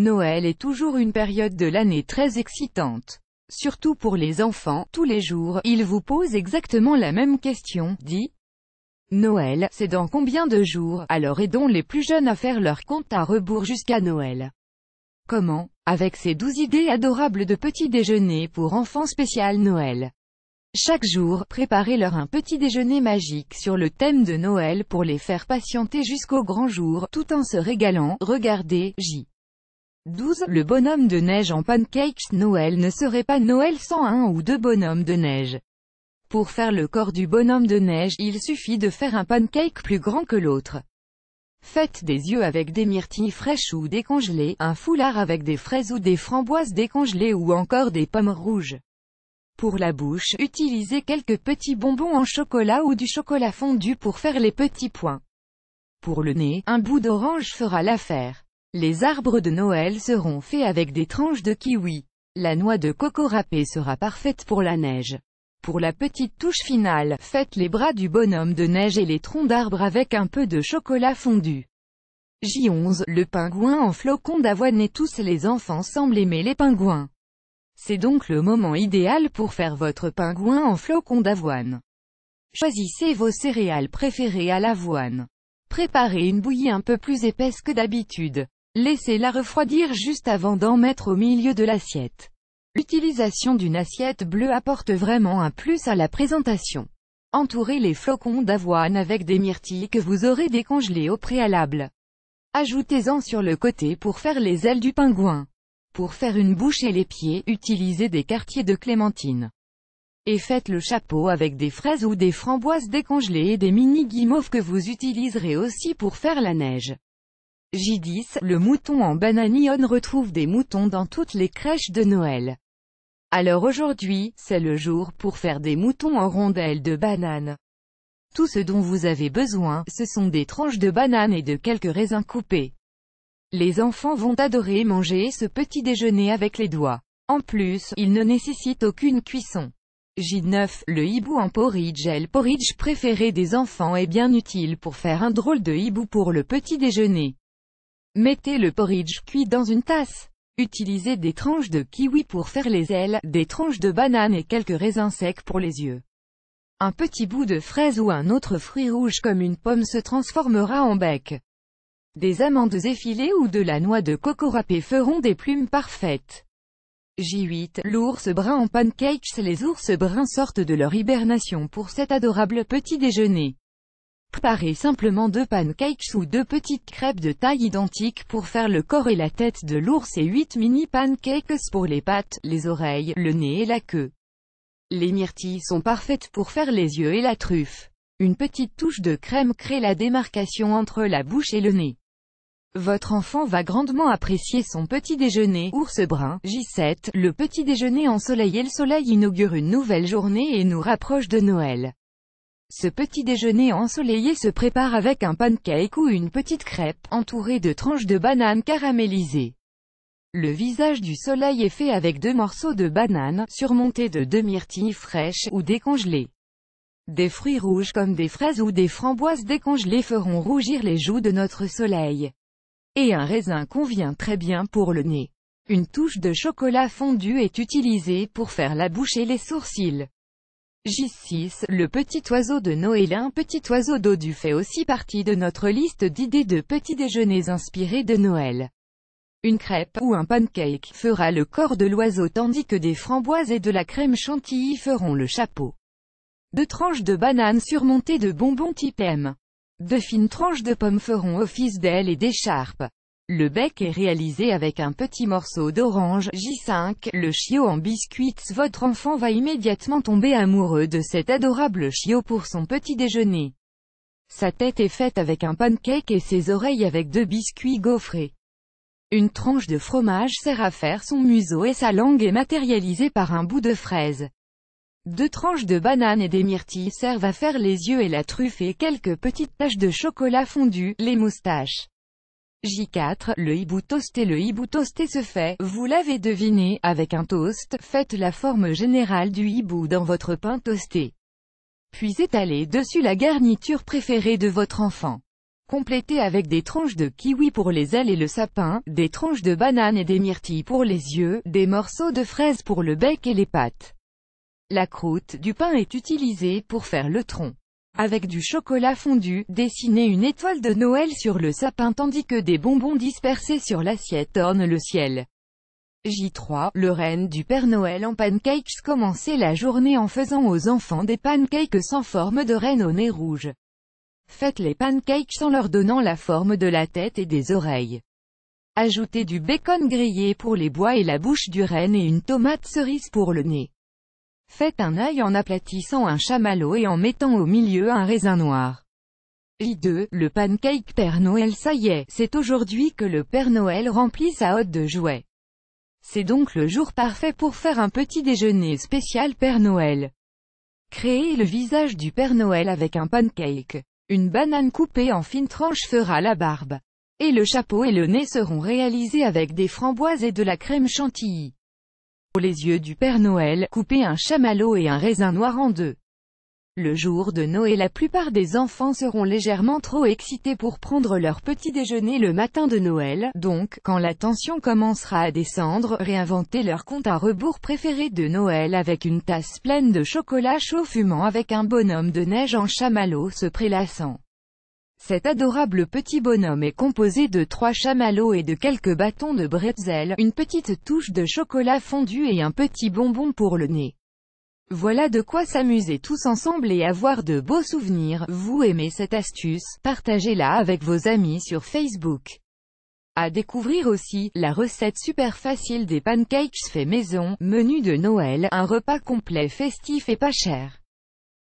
Noël est toujours une période de l'année très excitante. Surtout pour les enfants, tous les jours, ils vous posent exactement la même question, dit Noël, c'est dans combien de jours? Alors aidons les plus jeunes à faire leur compte à rebours jusqu'à Noël. Comment? Avec ces 12 idées adorables de petit déjeuner pour enfants spécial Noël. Chaque jour, préparez-leur un petit déjeuner magique sur le thème de Noël pour les faire patienter jusqu'au grand jour, tout en se régalant. Regardez, J12. Le bonhomme de neige en pancakes. Noël ne serait pas Noël sans un ou deux bonhommes de neige. Pour faire le corps du bonhomme de neige, il suffit de faire un pancake plus grand que l'autre. Faites des yeux avec des myrtilles fraîches ou décongelées, un foulard avec des fraises ou des framboises décongelées ou encore des pommes rouges. Pour la bouche, utilisez quelques petits bonbons en chocolat ou du chocolat fondu pour faire les petits points. Pour le nez, un bout d'orange fera l'affaire. Les arbres de Noël seront faits avec des tranches de kiwi. La noix de coco râpée sera parfaite pour la neige. Pour la petite touche finale, faites les bras du bonhomme de neige et les troncs d'arbres avec un peu de chocolat fondu. J11. Le pingouin en flocons d'avoine. Et tous les enfants semblent aimer les pingouins. C'est donc le moment idéal pour faire votre pingouin en flocons d'avoine. Choisissez vos céréales préférées à l'avoine. Préparez une bouillie un peu plus épaisse que d'habitude. Laissez-la refroidir juste avant d'en mettre au milieu de l'assiette. L'utilisation d'une assiette bleue apporte vraiment un plus à la présentation. Entourez les flocons d'avoine avec des myrtilles que vous aurez décongelées au préalable. Ajoutez-en sur le côté pour faire les ailes du pingouin. Pour faire une bouche et les pieds, utilisez des quartiers de clémentine. Et faites le chapeau avec des fraises ou des framboises décongelées et des mini guimauves que vous utiliserez aussi pour faire la neige. J10. Le mouton en bananier. On retrouve des moutons dans toutes les crèches de Noël. Alors aujourd'hui, c'est le jour pour faire des moutons en rondelles de banane. Tout ce dont vous avez besoin, ce sont des tranches de banane et de quelques raisins coupés. Les enfants vont adorer manger ce petit déjeuner avec les doigts. En plus, il ne nécessite aucune cuisson. J9. Le hibou en porridge. Le porridge préféré des enfants est bien utile pour faire un drôle de hibou pour le petit déjeuner. Mettez le porridge cuit dans une tasse. Utilisez des tranches de kiwi pour faire les ailes, des tranches de banane et quelques raisins secs pour les yeux. Un petit bout de fraise ou un autre fruit rouge comme une pomme se transformera en bec. Des amandes effilées ou de la noix de coco râpée feront des plumes parfaites. J8. L'ours brun en pancakes. Les ours bruns sortent de leur hibernation pour cet adorable petit déjeuner. Préparez simplement 2 pancakes ou 2 petites crêpes de taille identique pour faire le corps et la tête de l'ours et 8 mini pancakes pour les pattes, les oreilles, le nez et la queue. Les myrtilles sont parfaites pour faire les yeux et la truffe. Une petite touche de crème crée la démarcation entre la bouche et le nez. Votre enfant va grandement apprécier son petit déjeuner. Ours brun. J7. Le petit déjeuner ensoleillé. Le soleil inaugure une nouvelle journée et nous rapproche de Noël. Ce petit déjeuner ensoleillé se prépare avec un pancake ou une petite crêpe, entourée de tranches de banane caramélisées. Le visage du soleil est fait avec 2 morceaux de banane, surmontés de 2 myrtilles fraîches, ou décongelées. Des fruits rouges comme des fraises ou des framboises décongelées feront rougir les joues de notre soleil. Et un raisin convient très bien pour le nez. Une touche de chocolat fondu est utilisée pour faire la bouche et les sourcils. J6. Le petit oiseau de Noël. Un petit oiseau dodu fait aussi partie de notre liste d'idées de petits déjeuners inspirés de Noël. Une crêpe, ou un pancake, fera le corps de l'oiseau tandis que des framboises et de la crème chantilly feront le chapeau. 2 tranches de banane surmontées de bonbons type M. 2 fines tranches de pommes feront office d'ailes et d'écharpe. Le bec est réalisé avec un petit morceau d'orange. J5. Le chiot en biscuits. Votre enfant va immédiatement tomber amoureux de cet adorable chiot pour son petit déjeuner. Sa tête est faite avec un pancake et ses oreilles avec 2 biscuits gaufrés. Une tranche de fromage sert à faire son museau et sa langue est matérialisée par un bout de fraise. 2 tranches de banane et des myrtilles servent à faire les yeux et la truffe et quelques petites taches de chocolat fondu, les moustaches. J4. Le hibou toasté. Le hibou toasté se fait, vous l'avez deviné, avec un toast. Faites la forme générale du hibou dans votre pain toasté. Puis étalez dessus la garniture préférée de votre enfant. complété avec des tranches de kiwi pour les ailes et le sapin, des tranches de banane et des myrtilles pour les yeux, des morceaux de fraises pour le bec et les pattes. La croûte du pain est utilisée pour faire le tronc. Avec du chocolat fondu, dessinez une étoile de Noël sur le sapin tandis que des bonbons dispersés sur l'assiette ornent le ciel. J3. Le renne du Père Noël en pancakes. Commencez la journée en faisant aux enfants des pancakes sans forme de renne au nez rouge. Faites les pancakes en leur donnant la forme de la tête et des oreilles. Ajoutez du bacon grillé pour les bois et la bouche du renne et une tomate cerise pour le nez. Faites un œil en aplatissant un chamallow et en mettant au milieu un raisin noir. J2. Le pancake Père Noël. Ça y est, c'est aujourd'hui que le Père Noël remplit sa hotte de jouets. C'est donc le jour parfait pour faire un petit déjeuner spécial Père Noël. Créez le visage du Père Noël avec un pancake. Une banane coupée en fines tranches fera la barbe. Et le chapeau et le nez seront réalisés avec des framboises et de la crème chantilly. Pour les yeux du Père Noël, coupez un chamallow et un raisin noir en deux. Le jour de Noël, la plupart des enfants seront légèrement trop excités pour prendre leur petit déjeuner le matin de Noël, donc, quand la tension commencera à descendre, réinventez leur compte à rebours préféré de Noël avec une tasse pleine de chocolat chaud fumant avec un bonhomme de neige en chamallow se prélassant. Cet adorable petit bonhomme est composé de 3 chamallows et de quelques bâtons de bretzel, une petite touche de chocolat fondu et un petit bonbon pour le nez. Voilà de quoi s'amuser tous ensemble et avoir de beaux souvenirs. Vous aimez cette astuce? Partagez-la avec vos amis sur Facebook. À découvrir aussi, la recette super facile des pancakes fait maison, menu de Noël, un repas complet festif et pas cher.